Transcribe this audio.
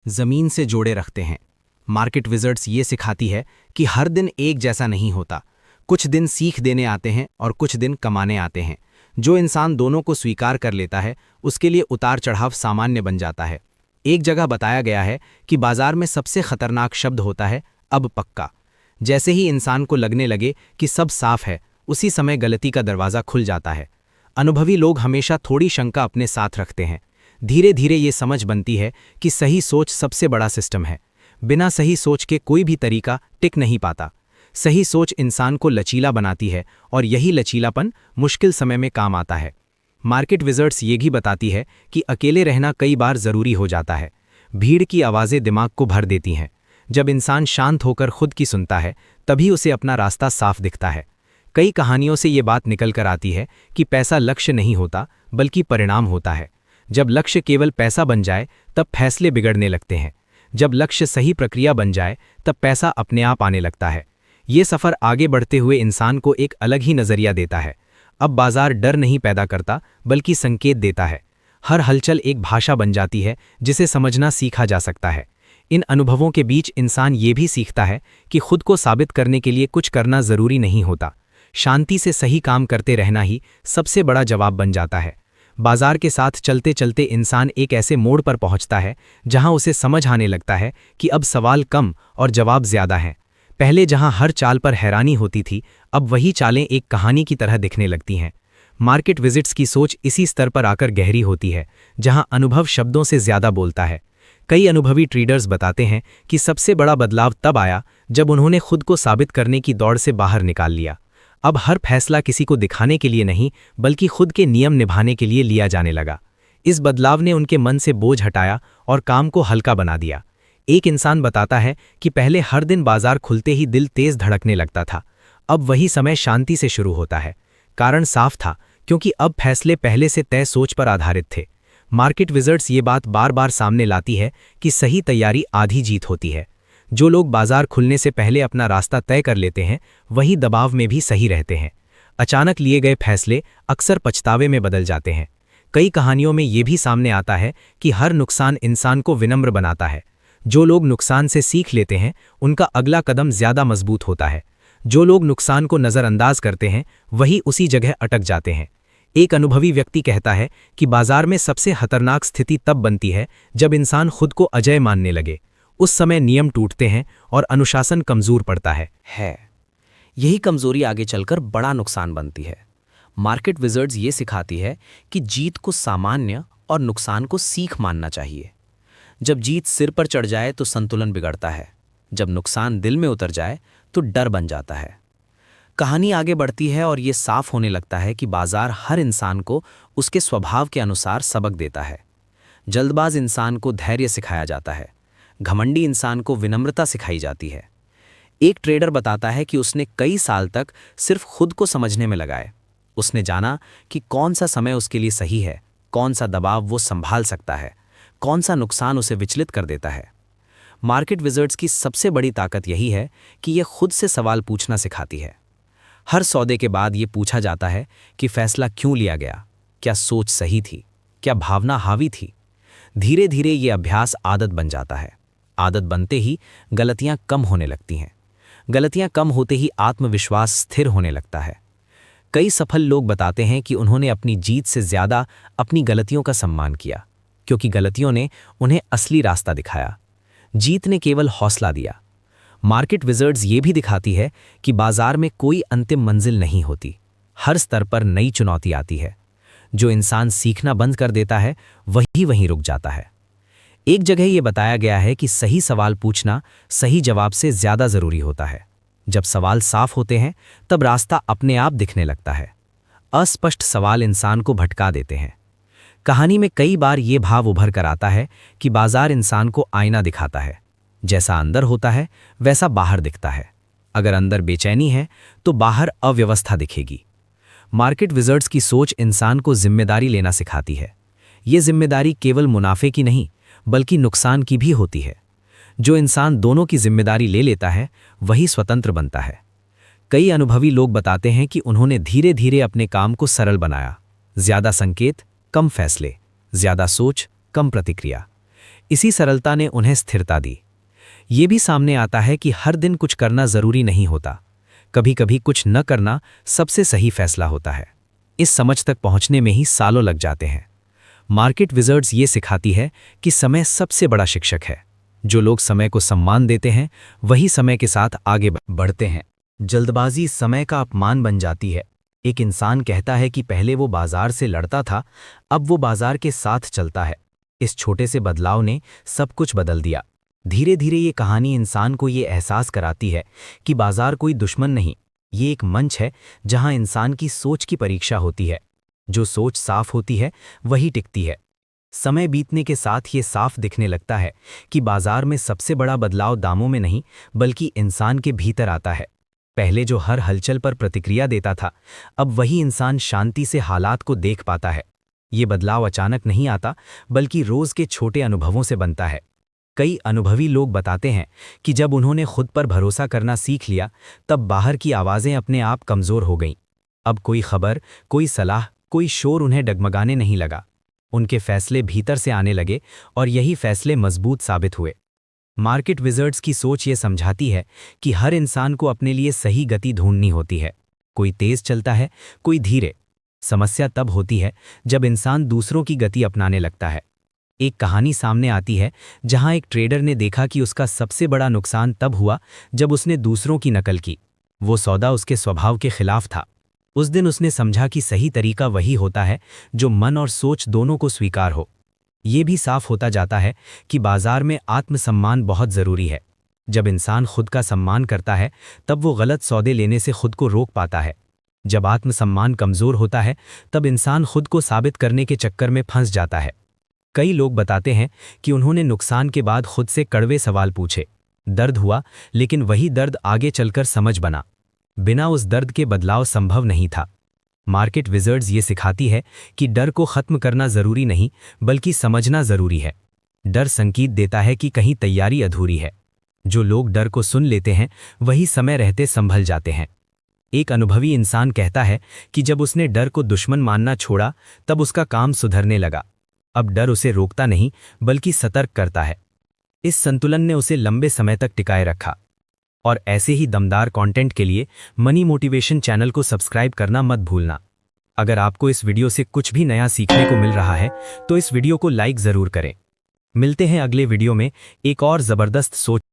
जमीन से जोड़े रखते हैं। मार्केट विजर्ड्स ये सिखाती है कि हर दिन एक जैसा नहीं होता। कुछ दिन सीख देने आते हैं और कुछ दिन कमाने आते हैं। जो इंसान दोनों को स्वीकार कर लेता है उसके लिए उतार चढ़ाव सामान्य बन जाता है। एक जगह बताया गया है कि बाजार में सबसे खतरनाक शब्द होता है अब पक्का। जैसे ही इंसान को लगने लगे कि सब साफ है, उसी समय गलती का दरवाज़ा खुल जाता है। अनुभवी लोग हमेशा थोड़ी शंका अपने साथ रखते हैं। धीरे धीरे ये समझ बनती है कि सही सोच सबसे बड़ा सिस्टम है। बिना सही सोच के कोई भी तरीका टिक नहीं पाता। सही सोच इंसान को लचीला बनाती है और यही लचीलापन मुश्किल समय में काम आता है। मार्केट विजर्ड्स ये भी बताती है कि अकेले रहना कई बार ज़रूरी हो जाता है। भीड़ की आवाज़ें दिमाग को भर देती हैं। जब इंसान शांत होकर खुद की सुनता है तभी उसे अपना रास्ता साफ दिखता है। कई कहानियों से ये बात निकल कर आती है कि पैसा लक्ष्य नहीं होता बल्कि परिणाम होता है। जब लक्ष्य केवल पैसा बन जाए तब फैसले बिगड़ने लगते हैं। जब लक्ष्य सही प्रक्रिया बन जाए तब पैसा अपने आप आने लगता है। ये सफ़र आगे बढ़ते हुए इंसान को एक अलग ही नज़रिया देता है। अब बाजार डर नहीं पैदा करता बल्कि संकेत देता है। हर हलचल एक भाषा बन जाती है जिसे समझना सीखा जा सकता है। इन अनुभवों के बीच इंसान ये भी सीखता है कि खुद को साबित करने के लिए कुछ करना ज़रूरी नहीं होता। शांति से सही काम करते रहना ही सबसे बड़ा जवाब बन जाता है। बाजार के साथ चलते चलते इंसान एक ऐसे मोड़ पर पहुंचता है जहां उसे समझ आने लगता है कि अब सवाल कम और जवाब ज़्यादा हैं। पहले जहां हर चाल पर हैरानी होती थी, अब वही चालें एक कहानी की तरह दिखने लगती हैं। मार्केट विजिट्स की सोच इसी स्तर पर आकर गहरी होती है जहां अनुभव शब्दों से ज़्यादा बोलता है। कई अनुभवी ट्रेडर्स बताते हैं कि सबसे बड़ा बदलाव तब आया जब उन्होंने खुद को साबित करने की दौड़ से बाहर निकाल लिया। अब हर फैसला किसी को दिखाने के लिए नहीं बल्कि खुद के नियम निभाने के लिए लिया जाने लगा। इस बदलाव ने उनके मन से बोझ हटाया और काम को हल्का बना दिया। एक इंसान बताता है कि पहले हर दिन बाजार खुलते ही दिल तेज धड़कने लगता था। अब वही समय शांति से शुरू होता है। कारण साफ था, क्योंकि अब फैसले पहले से तय सोच पर आधारित थे। मार्केट विजर्ड्स ये बात बार बार सामने लाती है कि सही तैयारी आधी जीत होती है। जो लोग बाजार खुलने से पहले अपना रास्ता तय कर लेते हैं वही दबाव में भी सही रहते हैं। अचानक लिए गए फैसले अक्सर पछतावे में बदल जाते हैं। कई कहानियों में ये भी सामने आता है कि हर नुकसान इंसान को विनम्र बनाता है। जो लोग नुकसान से सीख लेते हैं उनका अगला कदम ज़्यादा मजबूत होता है। जो लोग नुकसान को नज़रअंदाज करते हैं वही उसी जगह अटक जाते हैं। एक अनुभवी व्यक्ति कहता है कि बाजार में सबसे खतरनाक स्थिति तब बनती है जब इंसान खुद को अजय मानने लगे। उस समय नियम टूटते हैं और अनुशासन कमज़ोर पड़ता है। यही कमज़ोरी आगे चलकर बड़ा नुकसान बनती है। मार्केट विजर्ड्स ये सिखाती है कि जीत को सामान्य और नुकसान को सीख मानना चाहिए। जब जीत सिर पर चढ़ जाए तो संतुलन बिगड़ता है। जब नुकसान दिल में उतर जाए तो डर बन जाता है। कहानी आगे बढ़ती है और ये साफ होने लगता है कि बाजार हर इंसान को उसके स्वभाव के अनुसार सबक देता है। जल्दबाज इंसान को धैर्य सिखाया जाता है। घमंडी इंसान को विनम्रता सिखाई जाती है। एक ट्रेडर बताता है कि उसने कई साल तक सिर्फ खुद को समझने में लगाए। उसने जाना कि कौन सा समय उसके लिए सही है, कौन सा दबाव वो संभाल सकता है, कौन सा नुकसान उसे विचलित कर देता है। मार्केट विजर्ड्स की सबसे बड़ी ताकत यही है कि ये खुद से सवाल पूछना सिखाती है। हर सौदे के बाद ये पूछा जाता है कि फैसला क्यों लिया गया, क्या सोच सही थी, क्या भावना हावी थी। धीरे धीरे ये अभ्यास आदत बन जाता है। आदत बनते ही गलतियां कम होने लगती हैं। गलतियां कम होते ही आत्मविश्वास स्थिर होने लगता है। कई सफल लोग बताते हैं कि उन्होंने अपनी जीत से ज़्यादा अपनी गलतियों का सम्मान किया, क्योंकि गलतियों ने उन्हें असली रास्ता दिखाया। जीत ने केवल हौसला दिया। मार्केट विजर्ड्स ये भी दिखाती है कि बाजार में कोई अंतिम मंजिल नहीं होती। हर स्तर पर नई चुनौती आती है। जो इंसान सीखना बंद कर देता है वही वहीं रुक जाता है। एक जगह ये बताया गया है कि सही सवाल पूछना सही जवाब से ज़्यादा ज़रूरी होता है। जब सवाल साफ होते हैं तब रास्ता अपने आप दिखने लगता है। अस्पष्ट सवाल इंसान को भटका देते हैं। कहानी में कई बार ये भाव उभर कर आता है कि बाजार इंसान को आईना दिखाता है। जैसा अंदर होता है वैसा बाहर दिखता है। अगर अंदर बेचैनी है तो बाहर अव्यवस्था दिखेगी। मार्केट विजर्ड्स की सोच इंसान को जिम्मेदारी लेना सिखाती है। ये जिम्मेदारी केवल मुनाफे की नहीं बल्कि नुकसान की भी होती है। जो इंसान दोनों की जिम्मेदारी ले लेता है वही स्वतंत्र बनता है। कई अनुभवी लोग बताते हैं कि उन्होंने धीरे धीरे अपने काम को सरल बनाया। ज़्यादा संकेत, कम फैसले, ज़्यादा सोच, कम प्रतिक्रिया। इसी सरलता ने उन्हें स्थिरता दी। ये भी सामने आता है कि हर दिन कुछ करना जरूरी नहीं होता, कभी कभी कुछ न करना सबसे सही फैसला होता है। इस समझ तक पहुंचने में ही सालों लग जाते हैं। मार्केट विजर्ड्स ये सिखाती है कि समय सबसे बड़ा शिक्षक है। जो लोग समय को सम्मान देते हैं वही समय के साथ आगे बढ़ते हैं। जल्दबाजी समय का अपमान बन जाती है। एक इंसान कहता है कि पहले वो बाजार से लड़ता था, अब वो बाजार के साथ चलता है। इस छोटे से बदलाव ने सब कुछ बदल दिया। धीरे धीरे ये कहानी इंसान को ये एहसास कराती है कि बाजार कोई दुश्मन नहीं, ये एक मंच है जहां इंसान की सोच की परीक्षा होती है। जो सोच साफ होती है वही टिकती है। समय बीतने के साथ ये साफ दिखने लगता है कि बाजार में सबसे बड़ा बदलाव दामों में नहीं बल्कि इंसान के भीतर आता है। पहले जो हर हलचल पर प्रतिक्रिया देता था, अब वही इंसान शांति से हालात को देख पाता है। ये बदलाव अचानक नहीं आता बल्कि रोज के छोटे अनुभवों से बनता है। कई अनुभवी लोग बताते हैं कि जब उन्होंने खुद पर भरोसा करना सीख लिया तब बाहर की आवाज़ें अपने आप कमज़ोर हो गईं। अब कोई खबर, कोई सलाह, कोई शोर उन्हें डगमगाने नहीं लगा। उनके फैसले भीतर से आने लगे और यही फैसले मजबूत साबित हुए। मार्केट विजर्ड्स की सोच ये समझाती है कि हर इंसान को अपने लिए सही गति ढूंढनी होती है। कोई तेज चलता है, कोई धीरे। समस्या तब होती है जब इंसान दूसरों की गति अपनाने लगता है। एक कहानी सामने आती है जहां एक ट्रेडर ने देखा कि उसका सबसे बड़ा नुकसान तब हुआ जब उसने दूसरों की नकल की। वो सौदा उसके स्वभाव के खिलाफ था। उस दिन उसने समझा कि सही तरीका वही होता है जो मन और सोच दोनों को स्वीकार हो। ये भी साफ होता जाता है कि बाजार में आत्मसम्मान बहुत ज़रूरी है। जब इंसान खुद का सम्मान करता है तब वो गलत सौदे लेने से खुद को रोक पाता है। जब आत्मसम्मान कमज़ोर होता है तब इंसान खुद को साबित करने के चक्कर में फंस जाता है। कई लोग बताते हैं कि उन्होंने नुकसान के बाद खुद से कड़वे सवाल पूछे। दर्द हुआ, लेकिन वही दर्द आगे चलकर समझ बना। बिना उस दर्द के बदलाव संभव नहीं था। मार्केट विजर्ड्स ये सिखाती है कि डर को खत्म करना जरूरी नहीं बल्कि समझना जरूरी है। डर संकेत देता है कि कहीं तैयारी अधूरी है। जो लोग डर को सुन लेते हैं वही समय रहते संभल जाते हैं। एक अनुभवी इंसान कहता है कि जब उसने डर को दुश्मन मानना छोड़ा तब उसका काम सुधरने लगा। अब डर उसे रोकता नहीं बल्कि सतर्क करता है। इस संतुलन ने उसे लंबे समय तक टिकाए रखा। और ऐसे ही दमदार कंटेंट के लिए मनी मोटिवेशन चैनल को सब्सक्राइब करना मत भूलना। अगर आपको इस वीडियो से कुछ भी नया सीखने को मिल रहा है तो इस वीडियो को लाइक ज़रूर करें। मिलते हैं अगले वीडियो में एक और ज़बरदस्त सोच